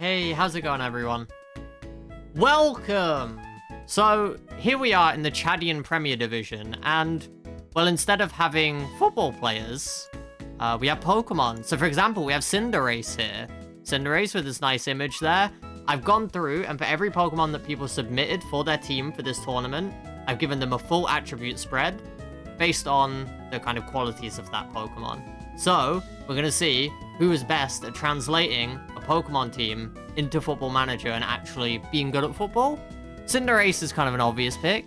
Hey, how's it going, everyone? Welcome! So, here we are in the Chadian Premier Division, and, well, instead of having football players, we have Pokemon. So, for example, we have Cinderace here. Cinderace with this nice image there. I've gone through, and for every Pokemon that people submitted for their team for this tournament, I've given them a full attribute spread based on the kind of qualities of that Pokemon. So, we're going to see who is best at translating a Pokemon team into Football Manager and actually being good at football. Cinderace is kind of an obvious pick.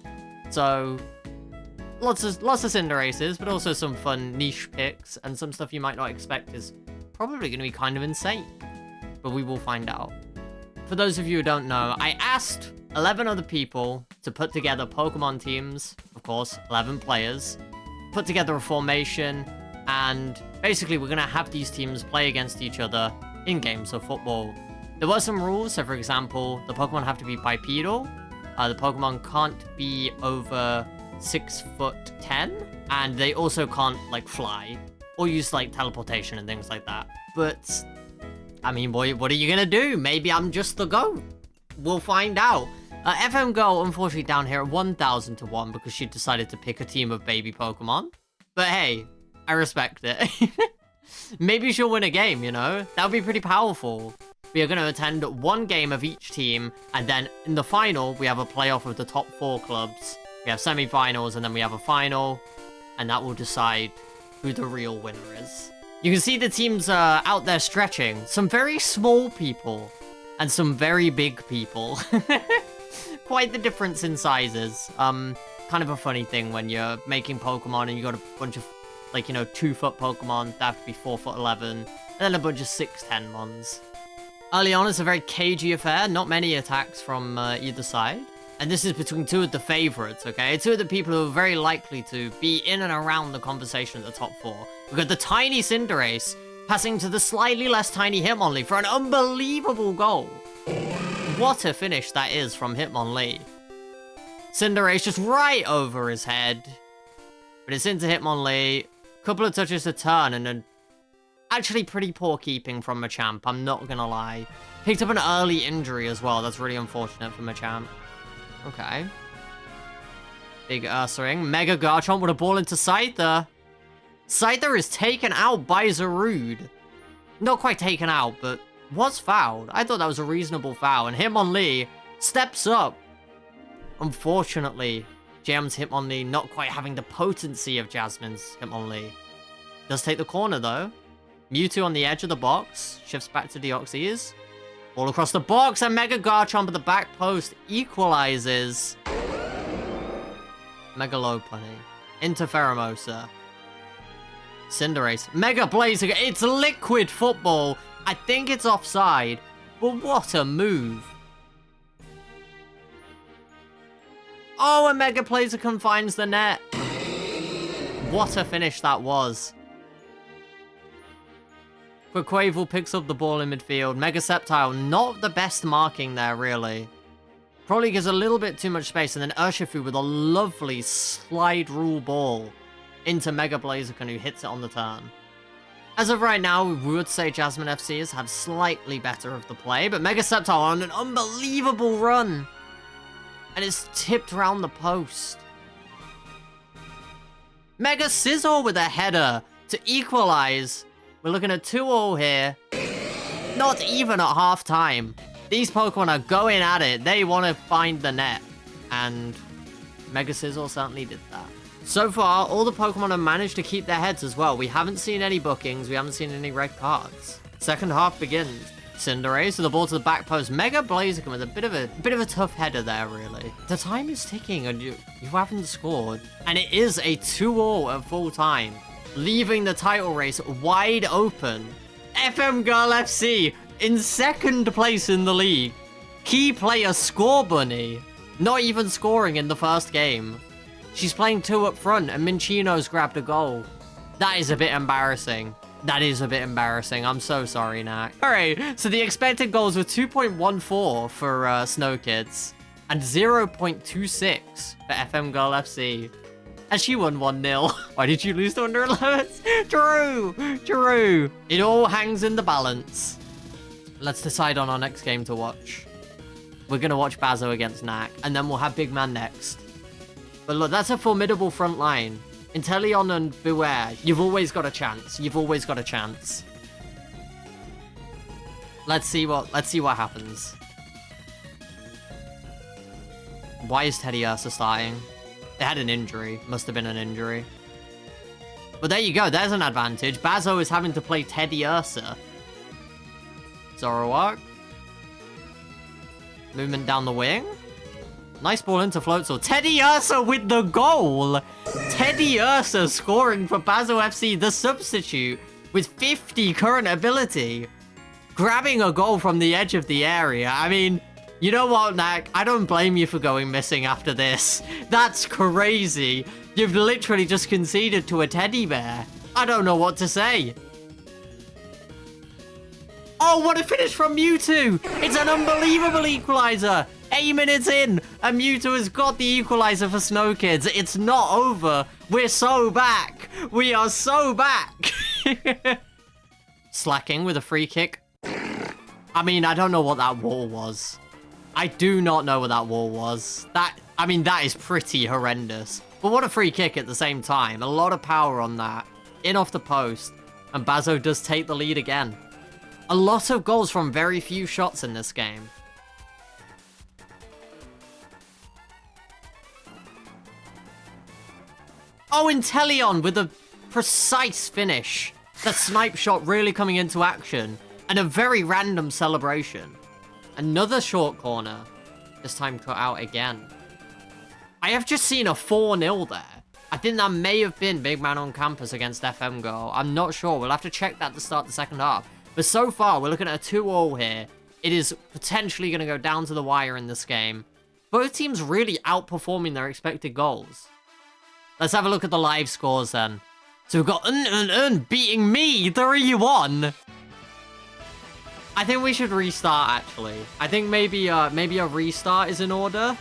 So, lots of Cinderaces, but also some fun niche picks and some stuff you might not expect is probably going to be kind of insane. But we will find out. For those of you who don't know, I asked 11 other people to put together Pokemon teams, of course, 11 players, put together a formation, and basically we're going to have these teams play against each other in games of football. There were some rules, so for example, the Pokemon have to be bipedal, the Pokemon can't be over 6'10", and they also can't, like, fly, or use, like, teleportation and things like that. But, I mean, boy, what are you gonna do? Maybe I'm just the GOAT. We'll find out. FMGirl, unfortunately, down here at 1,000 to 1 because she decided to pick a team of baby Pokemon. But hey, I respect it. Maybe she'll win a game, you know? That would be pretty powerful. We are going to attend one game of each team, and then in the final, we have a playoff of the top 4 clubs. We have semi-finals, and then we have a final, and that will decide who the real winner is. You can see the teams out there stretching. Some very small people, and some very big people. Quite the difference in sizes. Kind of a funny thing when you're making Pokemon and you got a bunch of, like, you know, 2-foot Pokemon that have to be 4'11", and then a bunch of 6'10" ones. Early on, it's a very cagey affair, not many attacks from either side. And this is between two of the favorites, okay? Two of the people who are very likely to be in and around the conversation at the top 4. We've got the tiny Cinderace passing to the slightly less tiny Hitmonlee for an unbelievable goal. What a finish that is from Hitmonlee. Cinderace just right over his head. But it's into Hitmonlee. Couple of touches to turn and an actually pretty poor keeping from Machamp, I'm not gonna lie. Picked up an early injury as well. That's really unfortunate for Machamp. Okay. Big Ursaring. Mega Garchomp with a ball into Scyther. Scyther is taken out by Zarude. Not quite taken out, but was fouled. I thought that was a reasonable foul. And Hitmonlee steps up. Unfortunately, Jam's Hitmonlee not quite having the potency of Jasmine's Hitmonlee. Does take the corner, though. Mewtwo on the edge of the box. Shifts back to Deoxys. All across the box, and Mega Garchomp at the back post equalizes. Mega Lopunny. Into Pheromosa. Cinderace. Mega Blaziken. It's liquid football. I think it's offside. But what a move. Oh, and Mega Blaziken finds the net. What a finish that was. Quaquaval picks up the ball in midfield. Mega Sceptile, not the best marking there, really. Probably gives a little bit too much space. And then Urshifu with a lovely slide rule ball into Mega Blaziken, who hits it on the turn. As of right now, we would say Jasmine FCs have slightly better of the play. But Mega Sceptile on an unbelievable run. And it's tipped around the post. Mega Scizor with a header to equalize. We're looking at 2-2 here. Not even at half-time. These Pokemon are going at it. They want to find the net. And Mega Scizor certainly did that. So far, all the Pokemon have managed to keep their heads as well. We haven't seen any bookings. We haven't seen any red cards. Second half begins. Cinderace with the ball to the back post. Mega Blaziken with a bit of a tough header there, really. The time is ticking and you haven't scored. And it is a 2-2 at full time. Leaving the title race wide open. FMGirl FC in second place in the league. Key player Score Bunny. Not even scoring in the first game. She's playing 2 up front and Minchino's grabbed a goal. That is a bit embarrassing. That is a bit embarrassing. I'm so sorry, Knack. Alright, so the expected goals were 2.14 for Snow Kids and 0.26 for FMGirl FC. And she won 1-0. Why did you lose to Under 11? Drew! It all hangs in the balance. Let's decide on our next game to watch. We're going to watch Bazzo against Knack, and then we'll have Big Man next. But look, that's a formidable front line. Inteleon and Beware, you've always got a chance. You've always got a chance. Let's see what happens. Why is Teddy Ursa starting? They had an injury. Must have been an injury. But there you go. There's an advantage. Bazzo is having to play Teddy Ursa. Zoroark. Movement down the wing. Nice ball into Floatzel. Teddy Ursa with the goal. Teddy Ursa scoring for Bazzo FC, the substitute, with 50 current ability. Grabbing a goal from the edge of the area. I mean, you know what, Knack? I don't blame you for going missing after this. That's crazy. You've literally just conceded to a teddy bear. I don't know what to say. Oh, what a finish from Mewtwo! It's an unbelievable equalizer! 8 minutes in, and Mewtwo has got the equalizer for Snow Kids. It's not over. We're so back. We are so back. Slacking with a free kick. I mean, I don't know what that wall was. I do not know what that wall was. That is pretty horrendous. But what a free kick at the same time. A lot of power on that. In off the post. And Bazzo does take the lead again. A lot of goals from very few shots in this game. Oh, Inteleon with a precise finish. The snipe shot really coming into action. And a very random celebration. Another short corner. This time cut out again. I have just seen a 4-0 there. I think that may have been BigManOnCampus against FMGirl. I'm not sure. We'll have to check that to start the second half. But so far, we're looking at a 2-2 here. It is potentially going to go down to the wire in this game. Both teams really outperforming their expected goals. Let's have a look at the live scores then. So we've got beating me 3-1. I think we should restart, actually. I think maybe a restart is in order.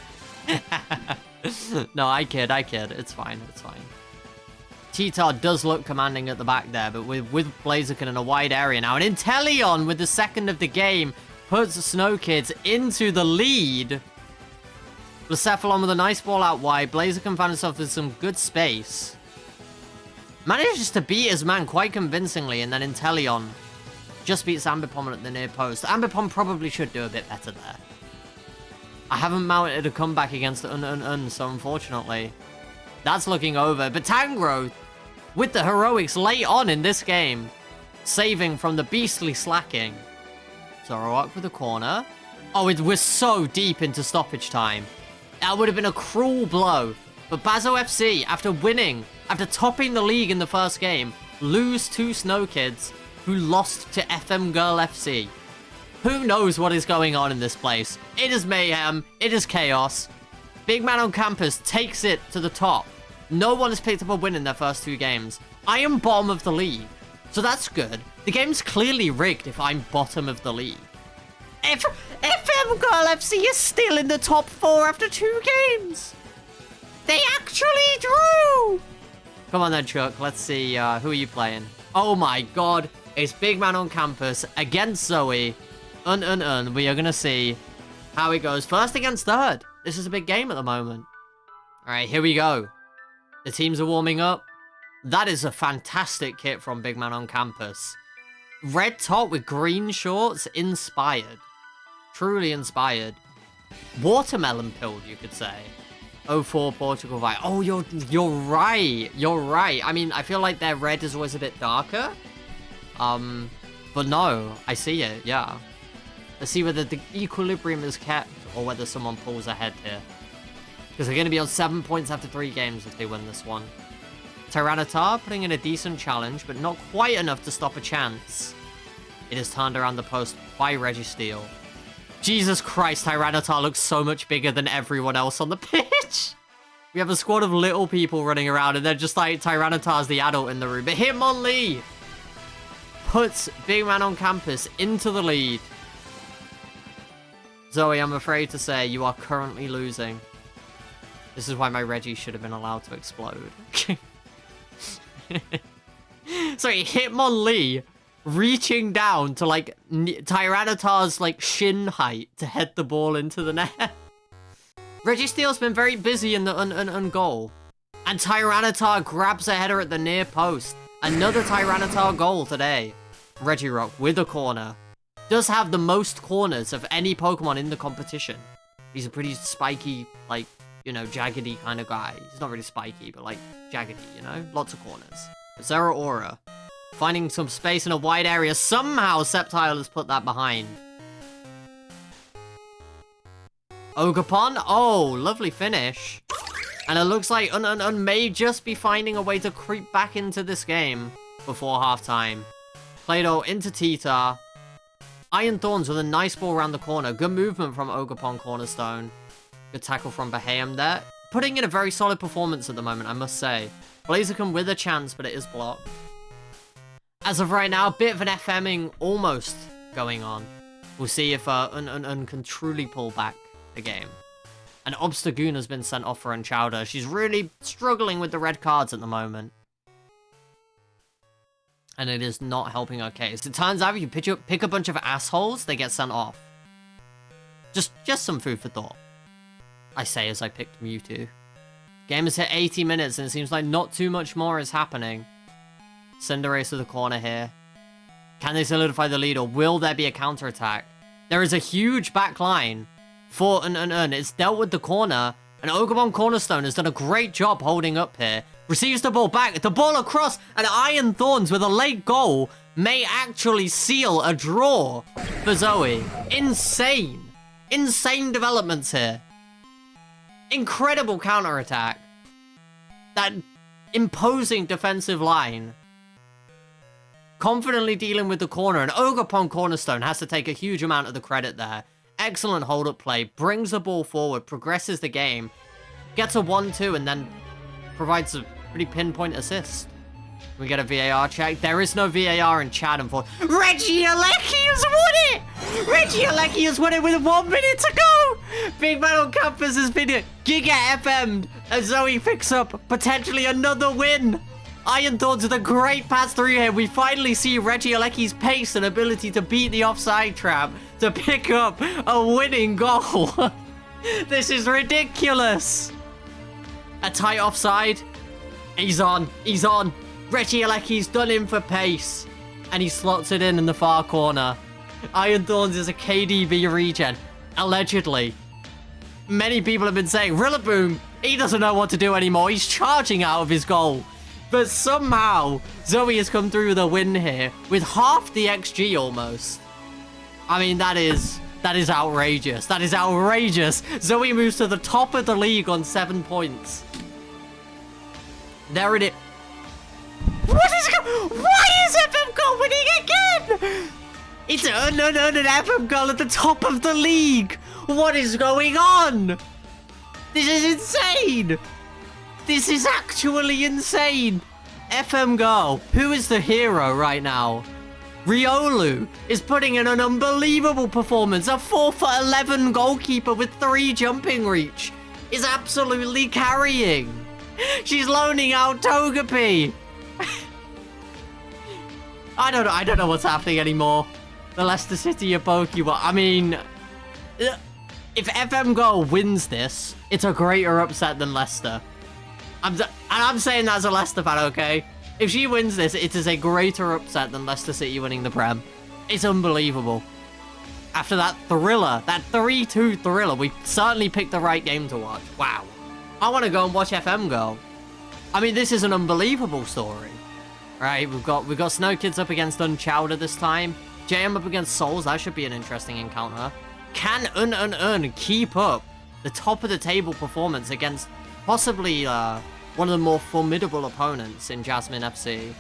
No, I kid. It's fine. T-Tar does look commanding at the back there, but with Blaziken in a wide area now. And Inteleon, with the second of the game, puts the Snow Kids into the lead. Blacephalon with a nice ball out wide. Blaziken found himself with some good space. Manages to beat his man quite convincingly, and then Inteleon just beats Ambipom at the near post. Ambipom probably should do a bit better there. I haven't mounted a comeback against so unfortunately. That's looking over. But Tangrowth, with the heroics late on in this game, saving from the beastly slacking. Zoroark with a corner. Oh, we're so deep into stoppage time. That would have been a cruel blow. But Bazzo FC, after topping the league in the first game, lose to Snow Kids, who lost to FMGirl FC. Who knows what is going on in this place? It is mayhem. It is chaos. BigManOnCampus takes it to the top. No one has picked up a win in their first 2 games. I am bottom of the league, so that's good. The game's clearly rigged if I'm bottom of the league. FMGirl FC is still in the top 4 after 2 games. They actually drew. Come on then, Chuck. Let's see. Who are you playing? Oh my god. It's BigManOnCampus against Zoe. We are going to see how it goes. First against third. This is a big game at the moment. All right, here we go. The teams are warming up. That is a fantastic kit from BigManOnCampus. Red top with green shorts. Inspired. Truly inspired. Watermelon pilled, you could say. 04 Portugal vibe. Oh, you're right. You're right. I mean, I feel like their red is always a bit darker. But no, I see it, yeah. Let's see whether the equilibrium is kept or whether someone pulls ahead here. Because they're going to be on 7 points after 3 games if they win this one. Tyranitar putting in a decent challenge, but not quite enough to stop a chance. It is turned around the post by Registeel. Jesus Christ, Tyranitar looks so much bigger than everyone else on the pitch. We have a squad of little people running around, and they're just like Tyranitar's the adult in the room. But Hitmonlee puts BigManOnCampus into the lead. Zoe, I'm afraid to say you are currently losing. This is why my Reggie should have been allowed to explode. Sorry, Hitmonlee reaching down to like Tyranitar's, like, shin height to head the ball into the net. Registeel's been very busy in the goal. And Tyranitar grabs a header at the near post. Another Tyranitar goal today. Regirock with a corner. Does have the most corners of any Pokemon in the competition. He's a pretty spiky, like, you know, jaggedy kind of guy. He's not really spiky, but, like, jaggedy, you know? Lots of corners. Zeraora. Finding some space in a wide area. Somehow Sceptile has put that behind. Ogerpon. Oh, lovely finish. And it looks like Un may just be finding a way to creep back into this game before halftime. Play-Doh into Tita. Iron Thorns with a nice ball around the corner. Good movement from Ogerpon Cornerstone. Good tackle from Bahayam there. Putting in a very solid performance at the moment, I must say. Blaziken with a chance, but it is blocked. As of right now, a bit of an FMing almost going on. We'll see if Un can truly pull back the game. And Obstagoon has been sent off for Unchowder. She's really struggling with the red cards at the moment. And it is not helping her case. It turns out if you pick a bunch of assholes, they get sent off. Just some food for thought. I say as I picked Mewtwo. Game has hit 80 minutes and it seems like not too much more is happening. Cinderace to the corner here. Can they solidify the lead or will there be a counterattack? There is a huge back line for Un. It's dealt with the corner, and Ogerpon Cornerstone has done a great job holding up here. Receives the ball back, the ball across, and Iron Thorns with a late goal may actually seal a draw for Zoe. Insane. Insane developments here. Incredible counterattack. That imposing defensive line. Confidently dealing with the corner, and Ogerpon Cornerstone has to take a huge amount of the credit there. Excellent hold-up play, brings the ball forward, progresses the game, gets a 1-2, and then provides a pretty pinpoint assist. We get a VAR check. There is no VAR in chat, unfortunately. Regieleki has won it! Regieleki has won it with 1 minute to go! BigManOnCampus has been Giga FM'd as Zoe picks up potentially another win. Iron Thorns with a great pass through here. We finally see Regieleki's pace and ability to beat the offside trap to pick up a winning goal. This is ridiculous. A tight offside. He's on. He's on. Regieleki's done in for pace. And he slots it in the far corner. Iron Thorns is a KDB regen. Allegedly. Many people have been saying, Rillaboom, he doesn't know what to do anymore. He's charging out of his goal. But somehow, Zoe has come through with a win here. With half the XG almost. I mean, that is outrageous. That is outrageous. Zoe moves to the top of the league on 7 points. There it is. Why is FMGirl winning again? It's an FMGirl at the top of the league. What is going on? This is insane. This is actually insane. FMGirl, who is the hero right now? Riolu is putting in an unbelievable performance. A 4'11" goalkeeper with 3 jumping reach is absolutely carrying. She's loaning out Togepi. I don't know what's happening anymore. The Leicester City of Pokemon. I mean, if FMGirl wins this, it's a greater upset than Leicester. I'm saying that as a Leicester fan, okay? If she wins this, it is a greater upset than Leicester City winning the Prem. It's unbelievable. After that thriller, that 3-2 thriller, we certainly picked the right game to watch. Wow. I want to go and watch FMGirl. I mean, this is an unbelievable story. Right, we've got Snow Kids up against Unchowder this time. JM up against Soulzz. That should be an interesting encounter. Can Un keep up the top of the table performance against possibly one of the more formidable opponents in Jasmine FC?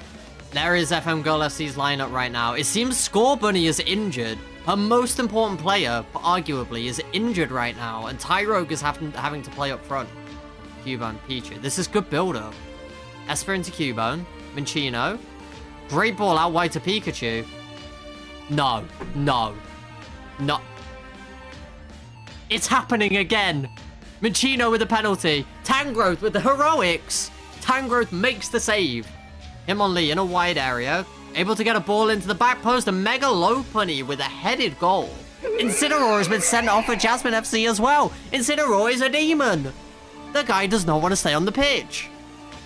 There is FMGirl FC's lineup right now. It seems Scorbunny is injured. Her most important player, arguably, is injured right now, and Tyrogue is having to play up front. Cubone, Pichu. This is good build-up. Esper into Cubone. Minccino. Great ball out wide to Pikachu. No. It's happening again. Minccino with a penalty. Tangrowth with the heroics. Tangrowth makes the save. Hitmonlee in a wide area. able to get a ball into the back post, and Mega Lopunny with a headed goal. Incineroar has been sent off for Jasmine FC as well. Incineroar is a demon. The guy does not want to stay on the pitch.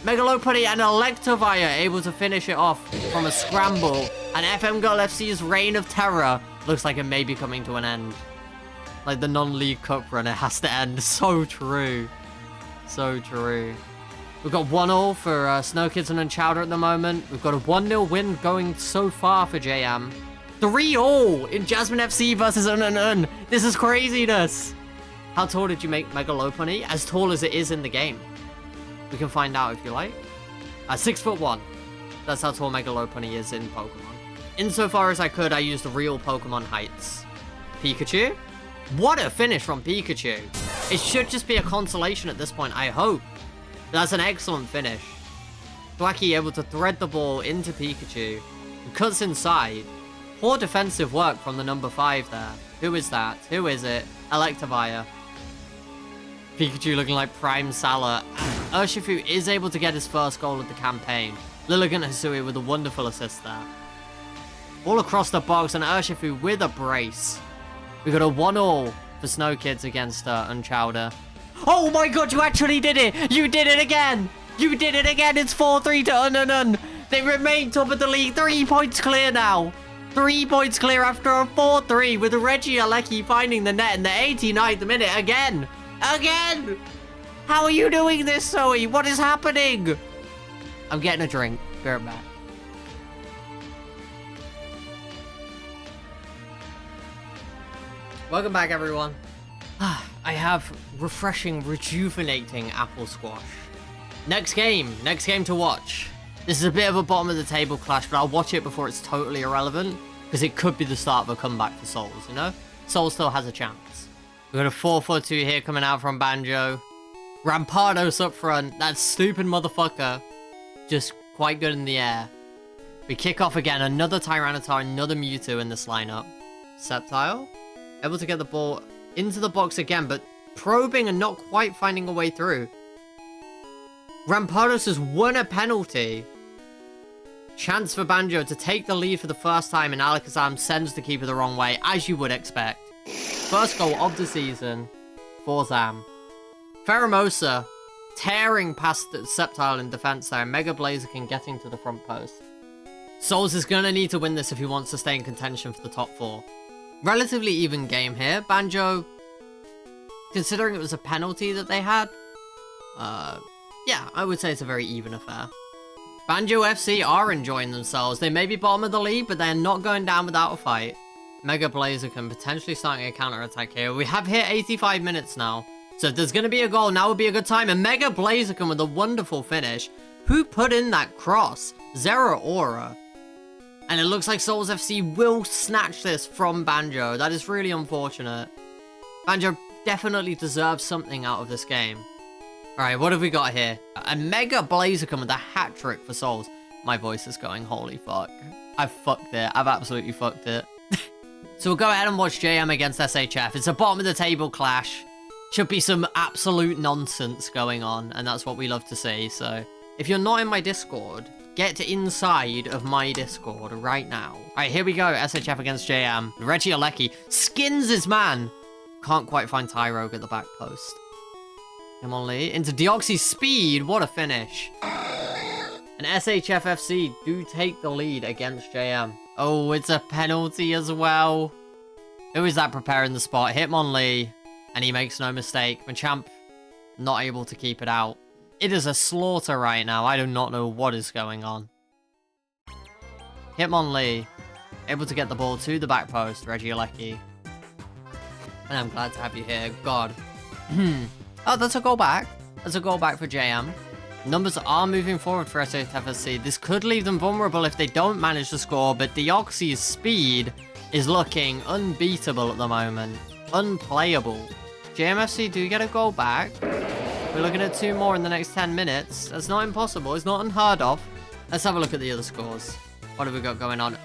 Mega Lopunny and Electivire able to finish it off from a scramble, and FMGirl FC's reign of terror looks like it may be coming to an end. Like the non-league cup run, it has to end. So true. So true. We've got 1-1 for Snow Kids and Unchowder at the moment. We've got a 1-0 win going so far for JM. 3-3 in Jasmine FC versus Un. This is craziness. How tall did you make Mega Lopunny? As tall as it is in the game. We can find out if you like. 6'1". That's how tall Mega Lopunny is in Pokemon. Insofar as I could, I used the real Pokemon heights. Pikachu? What a finish from Pikachu. It should just be a consolation at this point, I hope. That's an excellent finish. Thwacky able to thread the ball into Pikachu. Cuts inside. Poor defensive work from the number 5 there. Who is that? Who is it? Electivire. Pikachu looking like Prime Salah. Urshifu is able to get his first goal of the campaign. Lilligant Hisui with a wonderful assist there. All across the box, and Urshifu with a brace. We got a 1-1 for Snow Kids against Unchowder. Oh my god, you actually did it! You did it again! You did it again! It's 4-3 to Un. They remain top of the league. 3 points clear now. 3 points clear after a 4-3 with Reggie Alecki finding the net in the 89th minute again. Again! How are you doing this, Zoe? What is happening? I'm getting a drink. Be right back. Welcome back, everyone. I have refreshing, rejuvenating apple squash. Next game to watch. This is a bit of a bottom of the table clash, but I'll watch it before it's totally irrelevant, because it could be the start of a comeback for Soulzz, you know? Soulzz still has a chance. We've got a 4-4-2 here coming out from Banjo. Rampardos up front. That stupid motherfucker. Just quite good in the air. We kick off again. Another Tyranitar, another Mewtwo in this lineup. Sceptile. Able to get the ball into the box again, but probing and not quite finding a way through. Rampardos has won a penalty. Chance for Banjo to take the lead for the first time, and Alakazam sends the keeper the wrong way, as you would expect. First goal of the season for Zam. Pheromosa tearing past the Sceptile in defense there. Mega Blaziken getting to the front post. Soulzz is going to need to win this if he wants to stay in contention for the top 4. Relatively even game here. Banjo, considering it was a penalty that they had, yeah, I would say it's a very even affair. Banjo FC are enjoying themselves. They may be bottom of the league, but they're not going down without a fight. Mega Blaziken potentially starting a counter-attack here. We have hit 85 minutes now. So if there's going to be a goal, now would be a good time. And Mega Blaziken with a wonderful finish. Who put in that cross? Zeraora. And it looks like Soulzz FC will snatch this from Banjo. That is really unfortunate. Banjo definitely deserves something out of this game. Alright, what have we got here? A Mega Blaziken with a hat-trick for Soulzz. My voice is going, holy fuck. I've fucked it. I've absolutely fucked it. So we'll go ahead and watch JM against SHF. It's a bottom of the table clash. Should be some absolute nonsense going on, and that's what we love to see. So if you're not in my Discord, get inside of my Discord right now. All right, here we go. SHF against JM. Reggie Alecki skins his man. Can't quite find Tyrogue at the back post. Come on, Lee. Into Deoxys Speed. What a finish. And SHFFC do take the lead against JM. Oh, it's a penalty as well. Who is that preparing the spot? Hitmonlee. And he makes no mistake. Machamp not able to keep it out. It is a slaughter right now. I do not know what is going on. Hitmonlee able to get the ball to the back post. Reggie Alecki. And I'm glad to have you here. God. Oh, that's a goal back. That's a goal back for JM. Numbers are moving forward for SHFC. This could leave them vulnerable if they don't manage to score, but Deoxys Speed is looking unbeatable at the moment. Unplayable. JMFC do get a goal back. We're looking at 2 more in the next 10 minutes. That's not impossible. It's not unheard of. Let's have a look at the other scores. What have we got going on?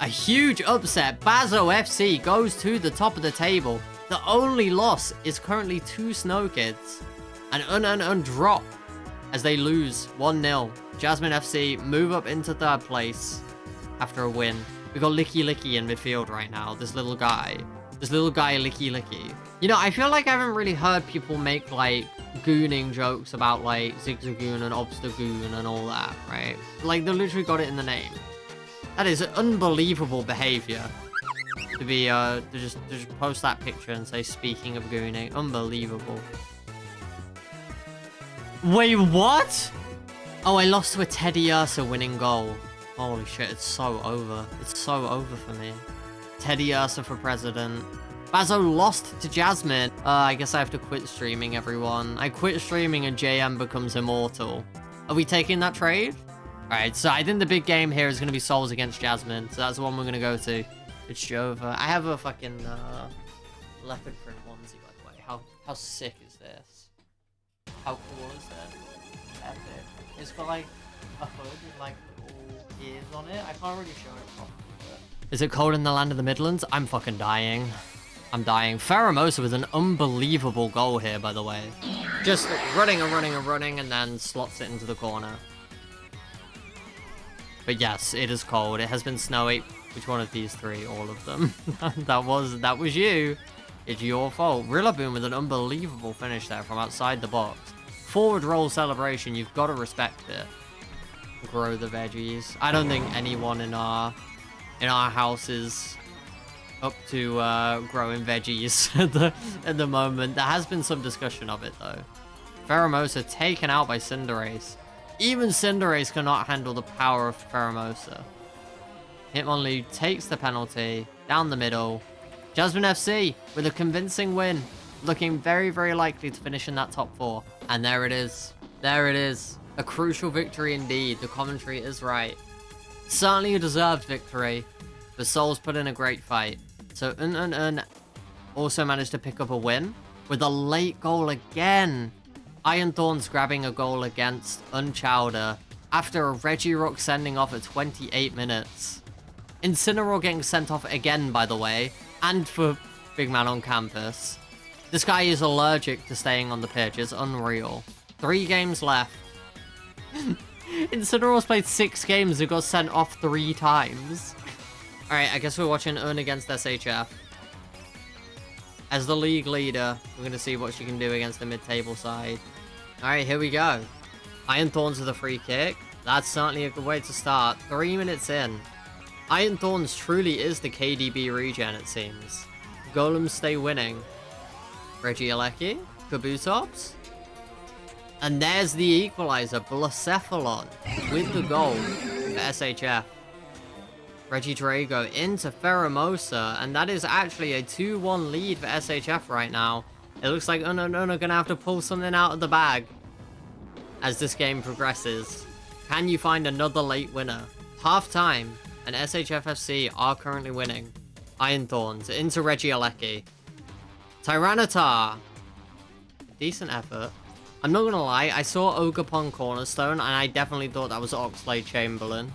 A huge upset. Bazzo FC goes to the top of the table. The only loss is currently 2 Snow Kids. And drop as they lose 1-0. Jasmine FC move up into 3rd place. after a win. We got Licky Licky in midfield right now. This little guy. Licky Licky. You know, I feel like I haven't really heard people make, like, gooning jokes about, like, Zigzagoon and Obstagoon and all that, right? Like, they literally got it in the name. That is unbelievable behavior. To be, to just post that picture and say, speaking of gooning. Unbelievable. Wait, what? Oh, I lost to a Teddy Ursa winning goal. Holy shit, it's so over. It's so over for me. Teddy Ursa for president. Bazzo lost to Jasmine. I guess I have to quit streaming, everyone. I quit streaming and JM becomes immortal. Are we taking that trade? Alright, so I think the big game here is going to be Soulzz against Jasmine. So that's the one we're going to go to. It's Jova. I have a fucking leopard print onesie, by the way. How sick is this? How cool is this? Epic. It's got like a hood with like little ears on it. I can't really show it properly. Is it cold in the land of the Midlands? I'm fucking dying. I'm dying. Pheromosa with an unbelievable goal here, by the way. Just running and then slots it into the corner. But yes, it is cold. It has been snowy. Which one of these three? All of them. that was you. It's your fault. Rillaboom with an unbelievable finish there from outside the box. Forward roll celebration. You've got to respect it. Grow the veggies. I don't think anyone in our house is up to growing veggies at the moment. There has been some discussion of it though. Pheromosa taken out by Cinderace. Even Cinderace cannot handle the power of Pheromosa. Hitmonlee takes the penalty down the middle. Jasmine FC with a convincing win, looking very, very likely to finish in that top 4. And there it is. There it is. A crucial victory indeed. The commentary is right. Certainly a deserved victory, but Soulzz put in a great fight. So Un also managed to pick up a win with a late goal again. Iron Thorns grabbing a goal against Unchowder after a Regirock sending off at 28 minutes. Incineroar getting sent off again, by the way, and for BigManOnCampus. This guy is allergic to staying on the pitch. It's unreal. 3 games left. Incineroar's played 6 games and got sent off 3 times. Alright, I guess we're watching Un against SHF. As the league leader, we're going to see what she can do against the mid-table side. Alright, here we go. Iron Thorns with a free kick. That's certainly a good way to start. 3 minutes in. Iron Thorns truly is the KDB regen, it seems. Golems stay winning. Regieleki, Kabutops. And there's the equalizer, Blacephalon, with the goal for SHF. Regidrago into Pheromosa, and that is actually a 2-1 lead for SHF right now. It looks like Una gonna have to pull something out of the bag as this game progresses. Can you find another late winner? Half time, and SHF FC are currently winning. Iron Thorns into Regieleki. Tyranitar. Decent effort. I'm not gonna lie, I saw Ogerpon Cornerstone, and I definitely thought that was Oxlade Chamberlain.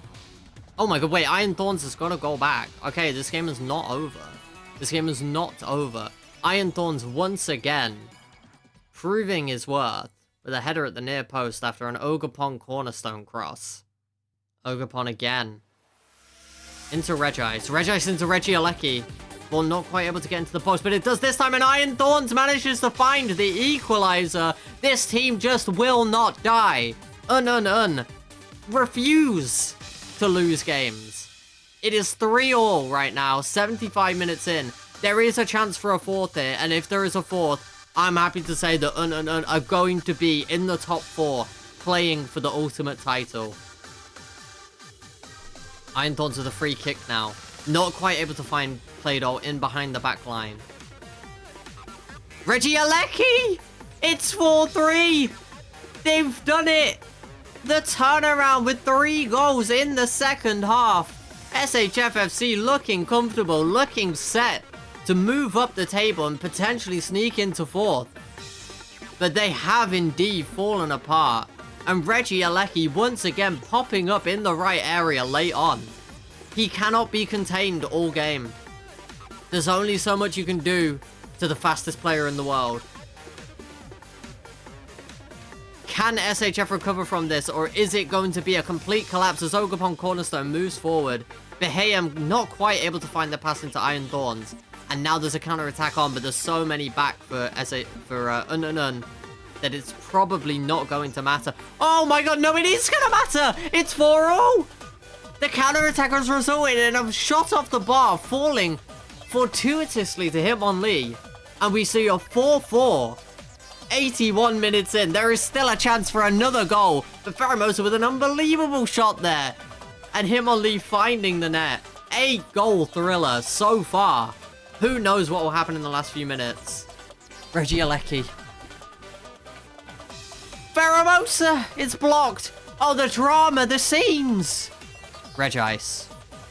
Oh my god, wait, Iron Thorns has got to go back. Okay, this game is not over. This game is not over. Iron Thorns once again proving his worth with a header at the near post after an Ogerpon Cornerstone cross. Ogerpon again. Into Regice. Regice into Regieleki. Well, not quite able to get into the post, but it does this time, and Iron Thorns manages to find the equalizer. This team just will not die. Refuse to lose games. It is 3-3 right now, 75 minutes in. There is a chance for a 4th here, and if there is a 4th, I'm happy to say that are going to be in the top 4, playing for the ultimate title. Iron Thorns with a free kick now. Not quite able to find Play-Doh in behind the back line. Regieleki! It's 4-3! They've done it! The turnaround with 3 goals in the second half. SHF FC looking comfortable, looking set to move up the table and potentially sneak into 4th. But they have indeed fallen apart. And Regieleki once again popping up in the right area late on. He cannot be contained all game. There's only so much you can do to the fastest player in the world. Can SHF recover from this, or is it going to be a complete collapse as Ogerpon Cornerstone moves forward? Behayam not quite able to find the pass into Iron Thorns. And now there's a counter-attack on, but there's so many back for Un that it's probably not going to matter. Oh my god, no, it is going to matter! It's 4-0! The counter-attack has resulted in a shot off the bar, falling fortuitously to Hitmonlee. And we see a 4-4. 81 minutes in. There is still a chance for another goal. But Pheromosa with an unbelievable shot there. And Hitmonlee finding the net. 8-goal thriller so far. Who knows what will happen in the last few minutes. Regieleki. Pheromosa! It's blocked! Oh, the drama, the scenes! Regice.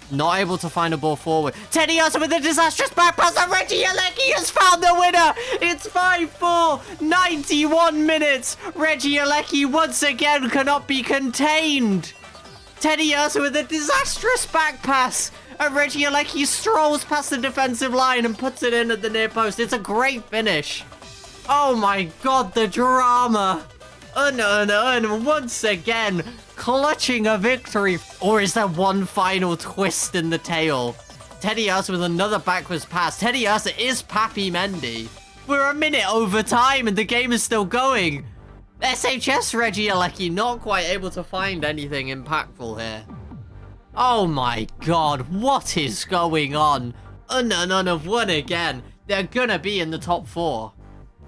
Not able to find a ball forward. Teddiursa with a disastrous back pass, and Regieleki has found the winner! It's 5-4! 91 minutes! Regieleki once again cannot be contained! Teddiursa with a disastrous back pass! And Regieleki strolls past the defensive line and puts it in at the near post. It's a great finish. Oh my god, the drama! Once again, clutching a victory. Or is there one final twist in the tale? Teddiursa with another backwards pass. Teddiursa is Pappy Mendy. We're a minute over time and the game is still going. SHS Regieleki not quite able to find anything impactful here. Oh my god, what is going on? Have won again. They're gonna be in the top 4.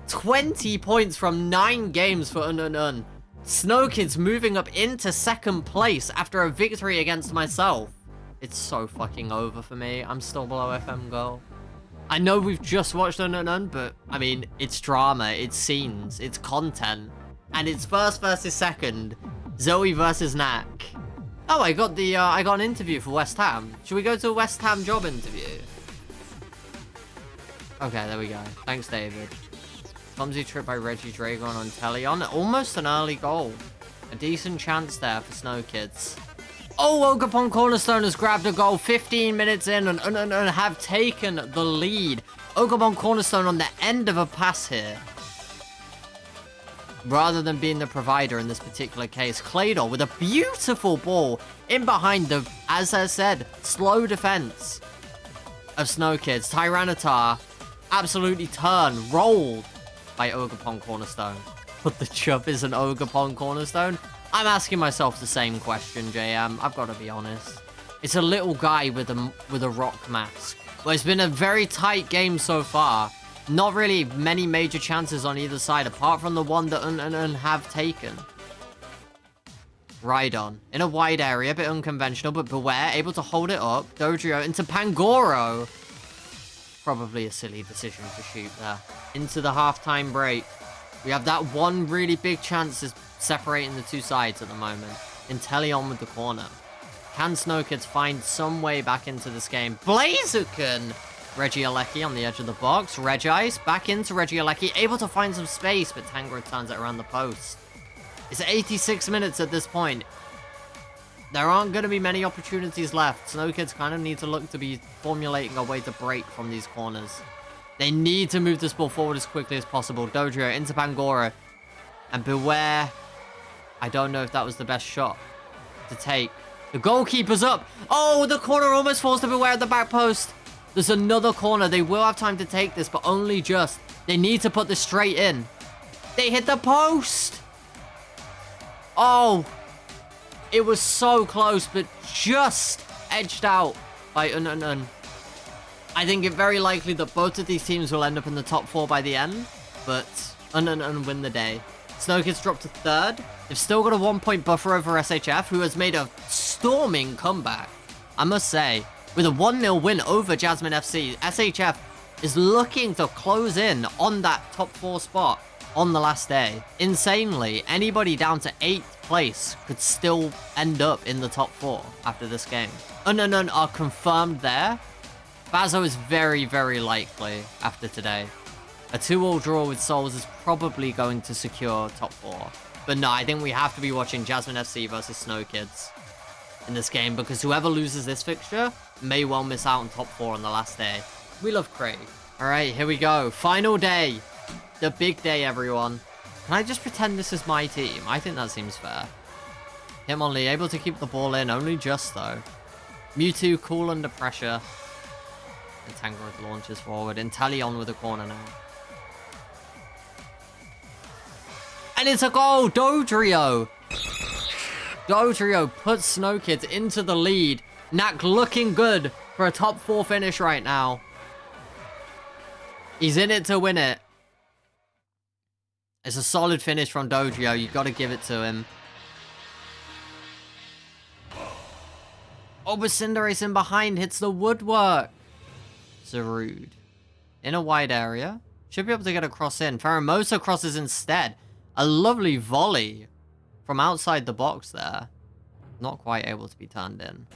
20 points from 9 games for Snow Kids moving up into 2nd place after a victory against myself. It's so fucking over for me. I'm still below FMGirl. I know we've just watched but I mean, it's drama, it's scenes, it's content. And it's first versus second. Zoe versus Knack. Oh, I got an interview for West Ham. Should we go to a West Ham job interview? Okay, there we go. Thanks, David. Clumsy trip by Reggie Dragon on Teleon. Almost an early goal. A decent chance there for Snow Kids. Oh, Ogerpon Cornerstone has grabbed a goal 15 minutes in and have taken the lead. Ogerpon Cornerstone on the end of a pass here. Rather than being the provider in this particular case. Claydol with a beautiful ball in behind the, as I said, slow defense of Snow Kids. Tyranitar absolutely rolled by Ogerpon Cornerstone. But the chub isn't Ogerpon Cornerstone? I'm asking myself the same question, JM. I've got to be honest. It's a little guy with a rock mask. Well, it's been a very tight game so far. Not really many major chances on either side, apart from the one that have taken. Rhydon. In a wide area, a bit unconventional, but Beware, able to hold it up. Dodrio into Pangoro. Probably a silly decision to shoot there. Into the halftime break. We have that one really big chance is separating the two sides at the moment. Inteleon with the corner. Can Snow Kids find some way back into this game? Blaziken! Regieleki on the edge of the box. Regice back into Regieleki. Able to find some space, but Tangrowth turns it around the post. It's 86 minutes at this point. There aren't going to be many opportunities left. Snow Kids kind of need to look to be formulating a way to break from these corners. They need to move this ball forward as quickly as possible. Dodrio into Pangoro. And Beware. I don't know if that was the best shot to take. The goalkeeper's up. Oh, the corner almost falls to Beware at the back post. There's another corner. They will have time to take this, but only just. They need to put this straight in. They hit the post. Oh. It was so close, but just edged out by I think it's very likely that both of these teams will end up in the top 4 by the end, but win the day. Snow Kids dropped to 3rd. They've still got a 1-point buffer over SHF, who has made a storming comeback. I must say, with a 1-0 win over Jasmine FC, SHF is looking to close in on that top 4 spot on the last day. Insanely, anybody down to 8th place could still end up in the top 4 after this game. Are confirmed there. Bazzo is very, very likely after today. A 2-2 draw with Soulzz is probably going to secure top 4. But no, I think we have to be watching Jasmine FC versus Snow Kids in this game, because whoever loses this fixture may well miss out on top 4 on the last day. We love Craig. All right, here we go. Final day. The big day, everyone. Can I just pretend this is my team? I think that seems fair. Hitmonlee able to keep the ball in, only just though. Mewtwo cool under pressure. And Tangrowth launches forward. Inteleon with a corner now. And it's a goal! Dodrio! Dodrio puts Snow Kids into the lead. Knack looking good for a top 4 finish right now. He's in it to win it. It's a solid finish from Dodrio. You got to give it to him. Oh, but Cinderace in behind hits the woodwork. Zarude. In a wide area. Should be able to get a cross in. Pheromosa crosses instead. A lovely volley from outside the box there. Not quite able to be turned in.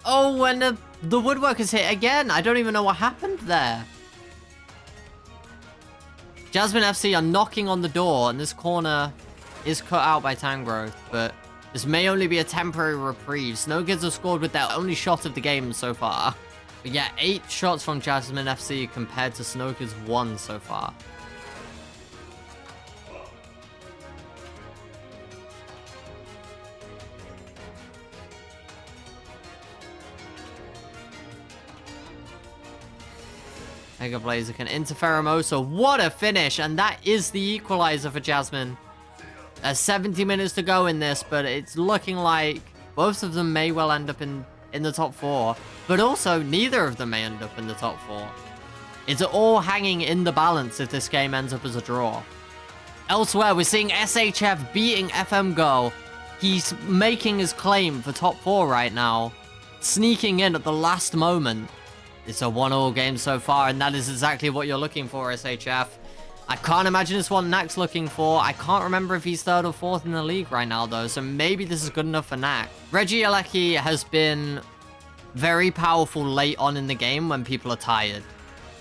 Oh, and the woodwork is hit again. I don't even know what happened there. Jasmine FC are knocking on the door, and this corner is cut out by Tangrowth, but this may only be a temporary reprieve. Snow Kids have scored with their only shot of the game so far. But yeah, 8 shots from Jasmine FC compared to Snow Kids' 1 so far. Mega Blaziken into Pheromosa. What a finish! And that is the equalizer for Jasmine. There's 70 minutes to go in this, but it's looking like both of them may well end up in the top 4. But also, neither of them may end up in the top 4. It's all hanging in the balance if this game ends up as a draw. Elsewhere, we're seeing SHF beating FMGirl. He's making his claim for top 4 right now. Sneaking in at the last moment. It's a 1-all game so far, and that is exactly what you're looking for, SHF. I can't imagine it's what Knack's looking for. I can't remember if he's 3rd or 4th in the league right now, though, so maybe this is good enough for Knack. Regieleki has been very powerful late on in the game when people are tired,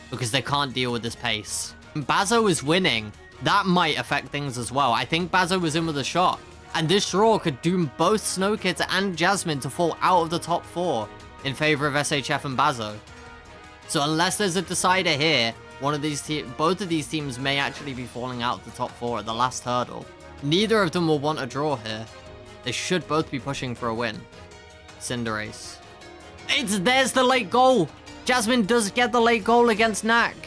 because they can't deal with this pace. Bazzo is winning. That might affect things as well. I think Bazzo was in with a shot, and this draw could doom both Snow Kids and Jasmine to fall out of the top 4 in favor of SHF and Bazzo. So unless there's a decider here, both of these teams may actually be falling out of the top 4 at the last hurdle. Neither of them will want a draw here. They should both be pushing for a win. Cinderace. There's the late goal. Jasmine does get the late goal against Knack.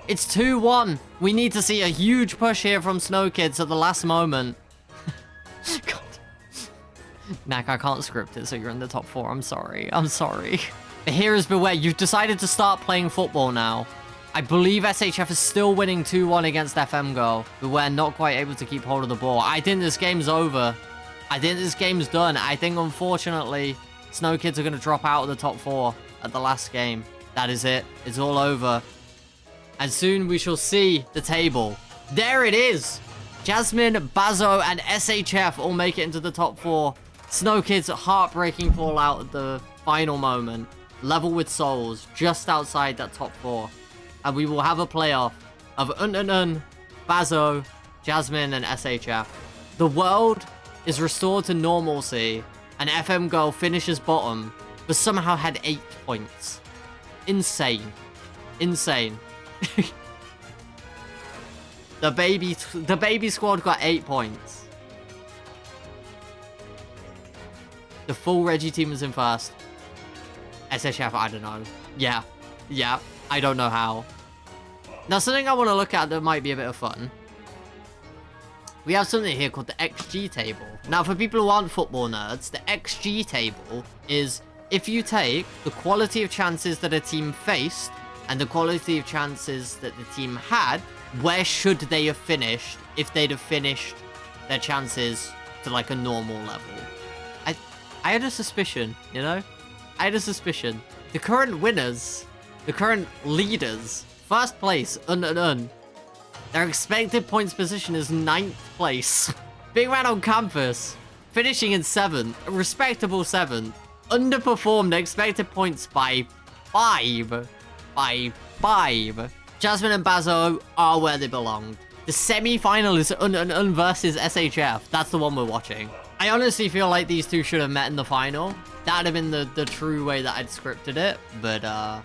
It's 2-1. We need to see a huge push here from Snow Kids at the last moment. God. Knack, I can't script it, so you're in the top 4. I'm sorry. I'm sorry. Heroes beware. You've decided to start playing football now. I believe SHF is still winning 2-1 against FMGirl, but we're not quite able to keep hold of the ball. I think this game's over. I think this game's done. I think, unfortunately, Snow Kids are going to drop out of the top 4 at the last game. That is it. It's all over. And soon we shall see the table. There it is. Jasmine, Bazzo, and SHF all make it into the top 4. Snow Kids heartbreaking fallout at the final moment. Level with Soulzz, just outside that top 4. And we will have a playoff of Bazzo, Jasmine, and SHF. The world is restored to normalcy, and FMGirl finishes bottom, but somehow had 8 points. Insane. Insane. The baby squad got 8 points. The full Reggie team is in first. SHF, I don't know. Yeah. I don't know how. Now, something I want to look at that might be a bit of fun. We have something here called the XG table. Now, for people who aren't football nerds, the XG table is if you take the quality of chances that a team faced and the quality of chances that the team had, where should they have finished if they'd have finished their chances to like a normal level? I had a suspicion, you know? I had a suspicion. The current winners, the current leaders, first place, their expected points position is 9th place. BigManOnCampus, finishing in 7th, a respectable 7th. Underperformed expected points by 5. By 5. Jasmine and Bazzo are where they belong. The semi-final is versus SHF. That's the one we're watching. I honestly feel like these two should have met in the final. That'd have been the true way that I'd scripted it, but I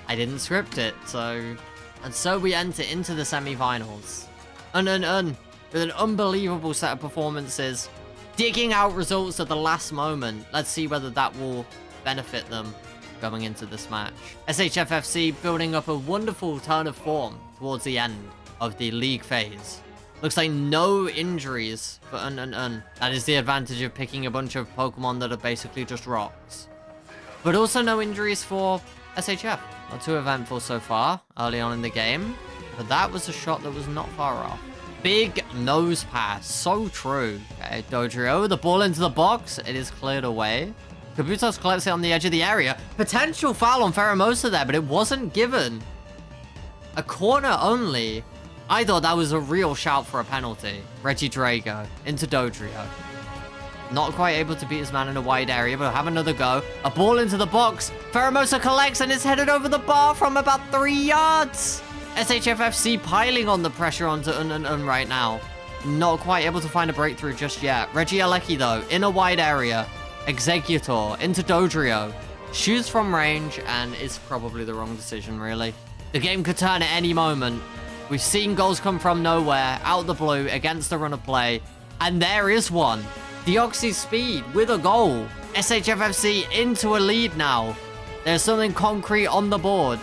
didn't script it, so And so we enter into the semi-finals. With an unbelievable set of performances, digging out results at the last moment. Let's see whether that will benefit them going into this match. SHFFC building up a wonderful turn of form towards the end of the league phase. Looks like no injuries for That is the advantage of picking a bunch of Pokemon that are basically just rocks. But also no injuries for SHF. Not too eventful so far, early on in the game. But that was a shot that was not far off. Big nose pass. So true. Okay, Dodrio, the ball into the box. It is cleared away. Kabuto's collects it on the edge of the area. Potential foul on Pheromosa there, but it wasn't given. A corner only. I thought that was a real shout for a penalty. Regidrago into Dodrio. Not quite able to beat his man in a wide area, but have another go. A ball into the box. Pheromosa collects and is headed over the bar from about 3 yards. SHFFC piling on the pressure onto right now. Not quite able to find a breakthrough just yet. Regieleki, though, in a wide area. Executor into Dodrio. Shoots from range, and it's probably the wrong decision, really. The game could turn at any moment. We've seen goals come from nowhere, out the blue, against the run of play. And there is one. Deoxys Speed with a goal. SHFFC into a lead now. There's something concrete on the board.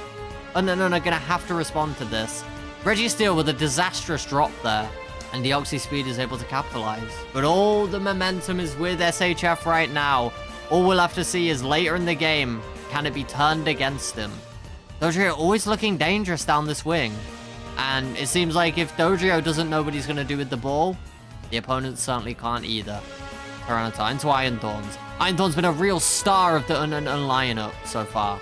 Are going to have to respond to this. Registeel with a disastrous drop there. And Deoxys Speed is able to capitalize. But all the momentum is with SHF right now. All we'll have to see is later in the game, can it be turned against him? Dodrio always looking dangerous down this wing. And it seems like if Dodrio doesn't know what he's going to do with the ball, the opponent certainly can't either. Tyranitar into Iron Thorns. Iron Thorns been a real star of the lineup so far.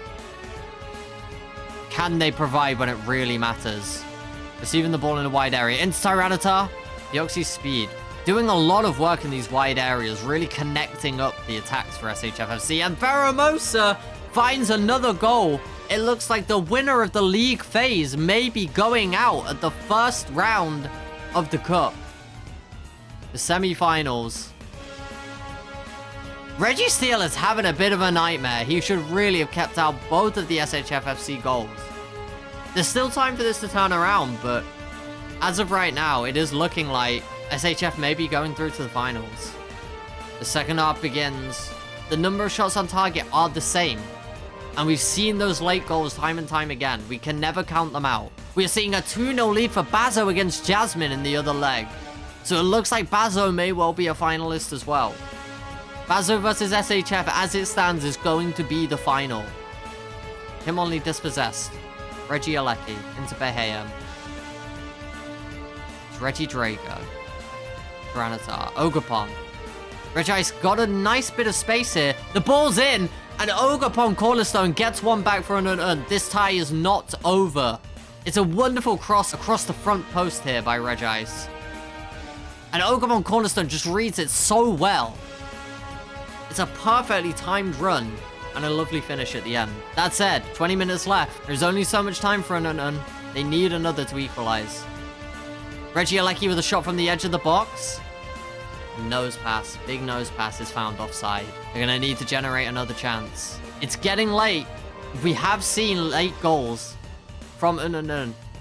Can they provide when it really matters? Receiving the ball in a wide area. Into Tyranitar. Deoxys Speed. Doing a lot of work in these wide areas. Really connecting up the attacks for SHFFC. And Pheromosa finds another goal. It looks like the winner of the league phase may be going out at the first round of the cup. The semi-finals. Registeel is having a bit of a nightmare. He should really have kept out both of the SHFFC goals. There's still time for this to turn around, but as of right now, it is looking like SHF may be going through to the finals. The second half begins. The number of shots on target are the same. And we've seen those late goals time and time again. We can never count them out. We're seeing a 2-0 lead for Bazzo against Jasmine in the other leg. So it looks like Bazzo may well be a finalist as well. Bazzo versus SHF, as it stands, is going to be the final. Hitmonlee dispossessed. Regieleki into Beheim. It's Regidrago. Tyranitar. Ogerpon. Regice got a nice bit of space here. The ball's in, and Ogerpon Cornerstone gets one back for an This tie is not over. It's a wonderful cross across the front post here by Regice. And Ogerpon Cornerstone just reads it so well. It's a perfectly timed run and a lovely finish at the end. That said, 20 minutes left. There's only so much time for an They need another to equalize. Regieleki with a shot from the edge of the box. Nose pass. Big nose pass is found offside. They're going to need to generate another chance. It's getting late. We have seen late goals from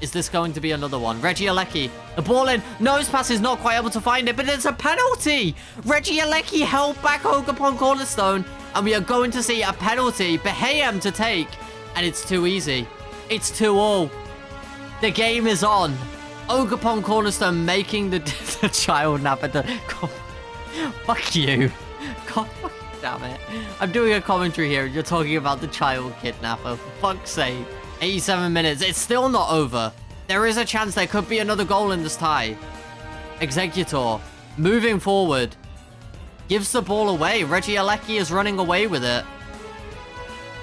Is this going to be another one? Regieleki, the ball in. Nose pass is not quite able to find it, but it's a penalty. Regieleki held back Ogerpon Cornerstone, and we are going to see a penalty. Beheim to take, and it's too easy. It's 2-2. The game is on. Ogerpon Cornerstone making the child nap at the... Fuck you. God, damn it. I'm doing a commentary here, and you're talking about the child kidnapper. For fuck's sake. 87 minutes. It's still not over. There is a chance there could be another goal in this tie. Executor moving forward. Gives the ball away. Regieleki is running away with it.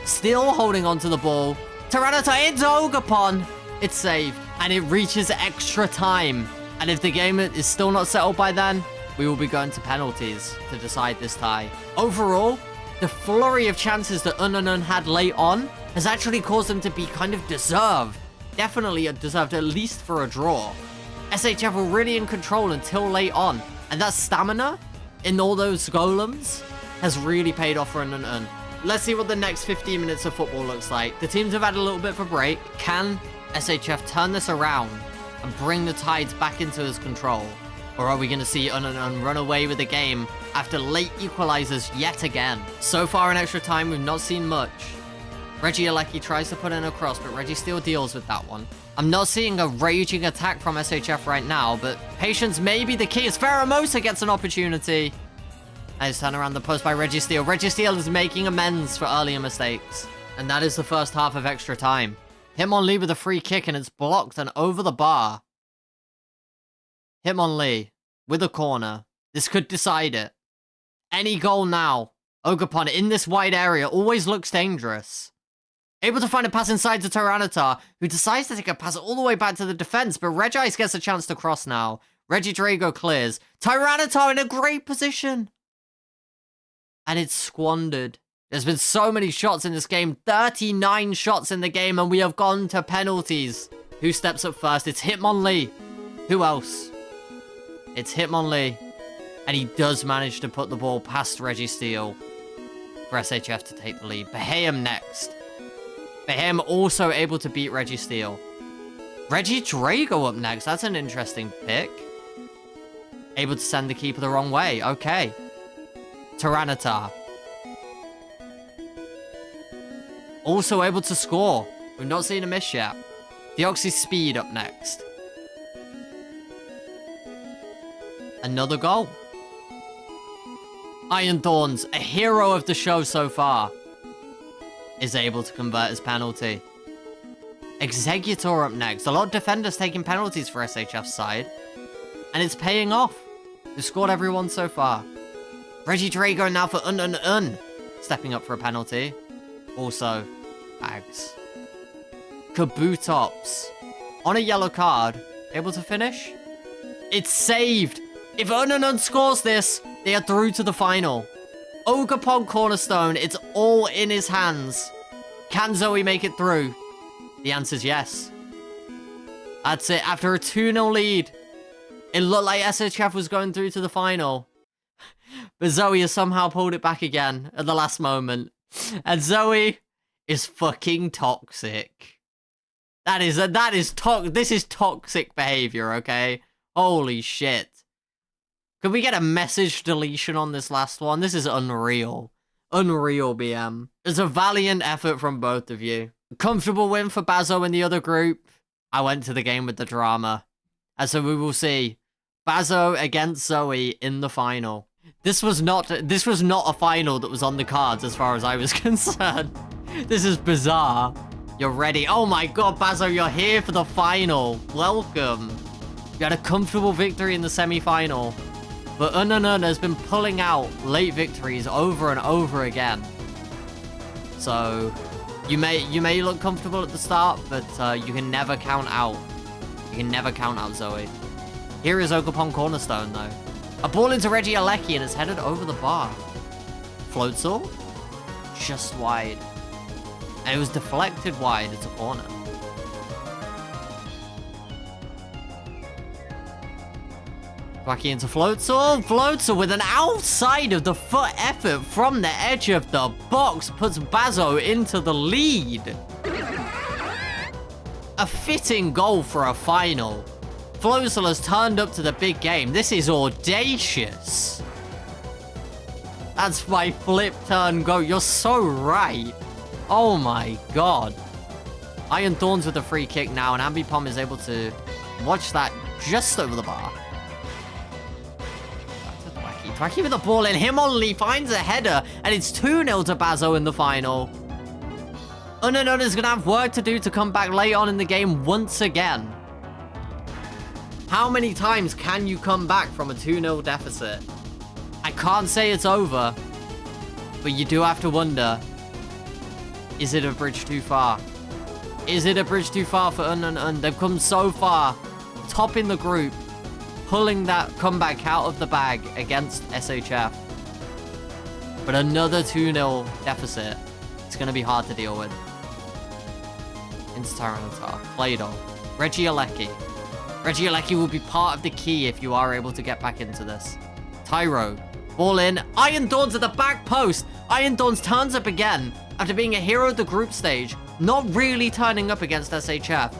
Still holding onto the ball. Tyranitar into Ogerpon. It's saved. And it reaches extra time. And if the game is still not settled by then, we will be going to penalties to decide this tie. Overall, the flurry of chances that had late on has actually caused them to be kind of deserved. Definitely deserved, at least for a draw. SHF were really in control until late on. And that stamina in all those golems has really paid off for Let's see what the next 15 minutes of football looks like. The teams have had a little bit of a break. Can SHF turn this around and bring the tides back into his control? Or are we going to see Un run away with the game after late equalizers yet again? So far in extra time, we've not seen much. Regieleki tries to put in a cross, but Registeel deals with that one. I'm not seeing a raging attack from SHF right now, but patience may be the key as Pheromosa gets an opportunity. And it's turned around the post by Registeel. Registeel is making amends for earlier mistakes. And that is the first half of extra time. Hitmonlee with a free kick, and it's blocked and over the bar. Hitmonlee with a corner. This could decide it. Any goal now. Ogerpon in this wide area always looks dangerous. Able to find a pass inside to Tyranitar, who decides to take a pass all the way back to the defense, but Regice gets a chance to cross now. Regidrago clears. Tyranitar in a great position. And it's squandered. There's been so many shots in this game. 39 shots in the game, and we have gone to penalties. Who steps up first? It's Hitmonlee. Who else? It's Hitmonlee. And he does manage to put the ball past Registeel for SHF to take the lead. Bahayam next. Bahayam also able to beat Registeel. Regidrago up next. That's an interesting pick. Able to send the keeper the wrong way. Okay. Tyranitar. Also able to score. We've not seen a miss yet. Deoxys Speed up next. Another goal. Iron Thorns, a hero of the show so far, is able to convert his penalty. Executor up next. A lot of defenders taking penalties for SHF's side. And it's paying off. They've scored everyone so far. Regidrago now for Un. Stepping up for a penalty. Also, bags. Kabutops. On a yellow card. Able to finish? It's saved! If Un scores this, they are through to the final. Ogerpon Cornerstone, it's all in his hands. Can Zoe make it through? The answer's yes. That's it. After a 2-0 lead, it looked like SHF was going through to the final. But Zoe has somehow pulled it back again at the last moment. And Zoe is fucking toxic. This is toxic behavior, okay? Holy shit. Could we get a message deletion on this last one? This is unreal. Unreal, BM. It's a valiant effort from both of you. Comfortable win for Bazzo in the other group. I went to the game with the drama. And so we will see Bazzo against Zoe in the final. This was not a final that was on the cards as far as I was concerned. This is bizarre. You're ready. Oh my god, Bazzo, you're here for the final. Welcome. You had a comfortable victory in the semi-final. But Un has been pulling out late victories over and over again. So, you may look comfortable at the start, but you can never count out. You can never count out Zoe. Here is Ogerpon Cornerstone, though. A ball into Regieleki, and it's headed over the bar. Floatzel? Just wide. And it was deflected wide. It's a corner. Wacky into Floatzel. Floatzel with an outside of the foot effort from the edge of the box puts Bazzo into the lead. A fitting goal for a final. Floatzel has turned up to the big game. This is audacious. That's my flip turn goal. You're so right. Oh my god. Iron Thorns with a free kick now, and Ambipom is able to watch that just over the bar. Wacky with the ball in. Hitmonlee finds a header, and it's 2-0 to Bazzo in the final. Un is going to have work to do to come back late on in the game once again. How many times can you come back from a 2-0 deficit? I can't say it's over, but you do have to wonder, is it a bridge too far? Is it a bridge too far for Un? They've come so far, top in the group, pulling that comeback out of the bag against SHF. But another 2-0 deficit, it's going to be hard to deal with. Into Tyranitar, Play-Doh, Regieleki. Regieleki will be part of the key if you are able to get back into this. Tyro, ball in. Iron Thorns at the back post. Iron Thorns turns up again after being a hero of the group stage, not really turning up against SHF.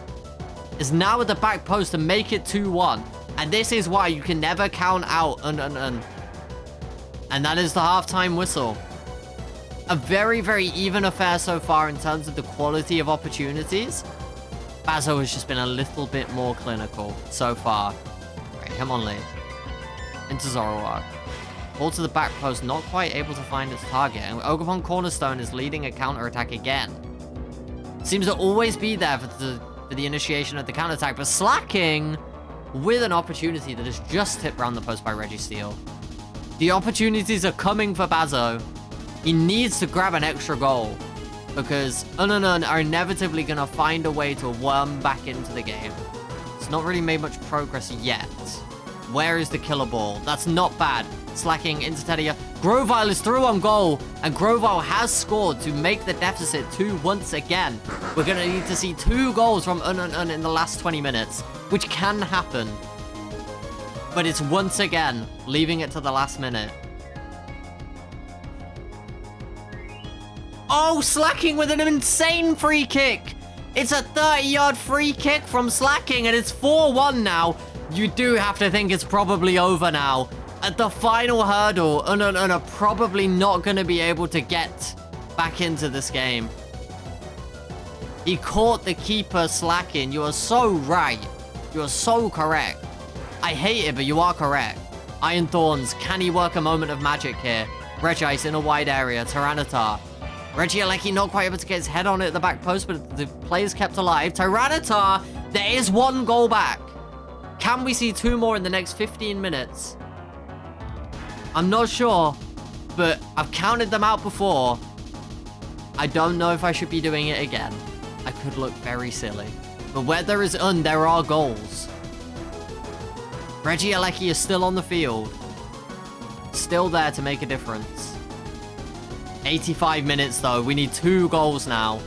is now at the back post to make it 2-1. And this is why you can never count out And that is the halftime whistle. A very, very even affair so far in terms of the quality of opportunities. Bazzo has just been a little bit more clinical so far. Right, Hitmonlee. Into Zoroark. Ball to the back post, not quite able to find its target. And Ogerpon Cornerstone is leading a counter-attack again. Seems to always be there for the initiation of the counter-attack, but slacking with an opportunity that is just tipped around the post by Registeel. The opportunities are coming for Bazzo. He needs to grab an extra goal because Ununun are inevitably going to find a way to worm back into the game. It's not really made much progress yet. Where is the killer ball? That's not bad. Slacking into Tedia. Grovyle is through on goal, and Grovyle has scored to make the deficit 2 once again. We're going to need to see 2 goals from Ununun in the last 20 minutes, which can happen. But it's once again leaving it to the last minute. Oh, Slacking with an insane free kick. It's a 30-yard free kick from Slacking, and it's 4-1 now. You do have to think it's probably over now. At the final hurdle, Ununun are probably not going to be able to get back into this game. He caught the keeper slacking. You are so right. You are so correct. I hate it, but you are correct. Iron Thorns, can he work a moment of magic here? Regice in a wide area. Tyranitar. Regieleki not quite able to get his head on it at the back post, but the player's kept alive. Tyranitar, there is 1 goal back. Can we see 2 more in the next 15 minutes? I'm not sure, but I've counted them out before. I don't know if I should be doing it again. I could look very silly. But where there is there are goals. Regieleki is still on the field. Still there to make a difference. 85 minutes though. We need 2 goals now.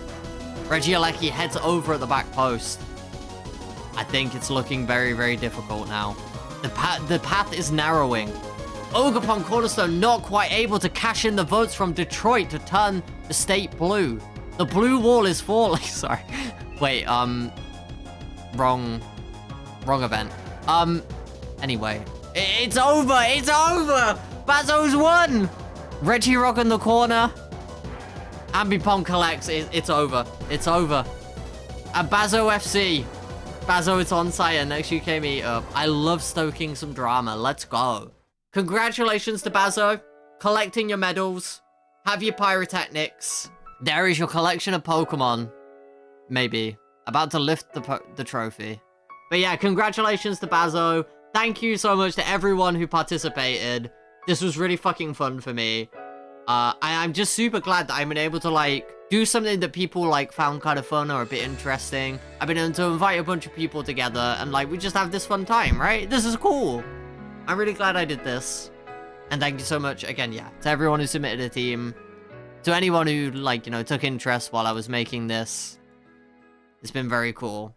Regieleki heads over at the back post. I think it's looking very, very difficult now. The path is narrowing. Ogerpon Cornerstone not quite able to cash in the votes from Detroit to turn the state blue. The blue wall is falling. Sorry. Wait, wrong event. Anyway. It's over! It's over! Bazzo's won! Regirock in the corner. Ambipom collects. It's over. It's over. And Bazzo FC. Bazzo, it's on site and next UK meetup. I love stoking some drama. Let's go. Congratulations to Bazzo. Collecting your medals. Have your pyrotechnics. There is your collection of Pokemon. Maybe. About to lift the trophy. But yeah, congratulations to Bazzo. Thank you so much to everyone who participated. This was really fucking fun for me. I'm just super glad that I've been able to, like, do something that people, like, found kind of fun or a bit interesting. I've been able to invite a bunch of people together and, like, we just have this fun time, right? This is cool. I'm really glad I did this. And thank you so much, again, yeah, to everyone who submitted a team. To anyone who, like, you know, took interest while I was making this. It's been very cool.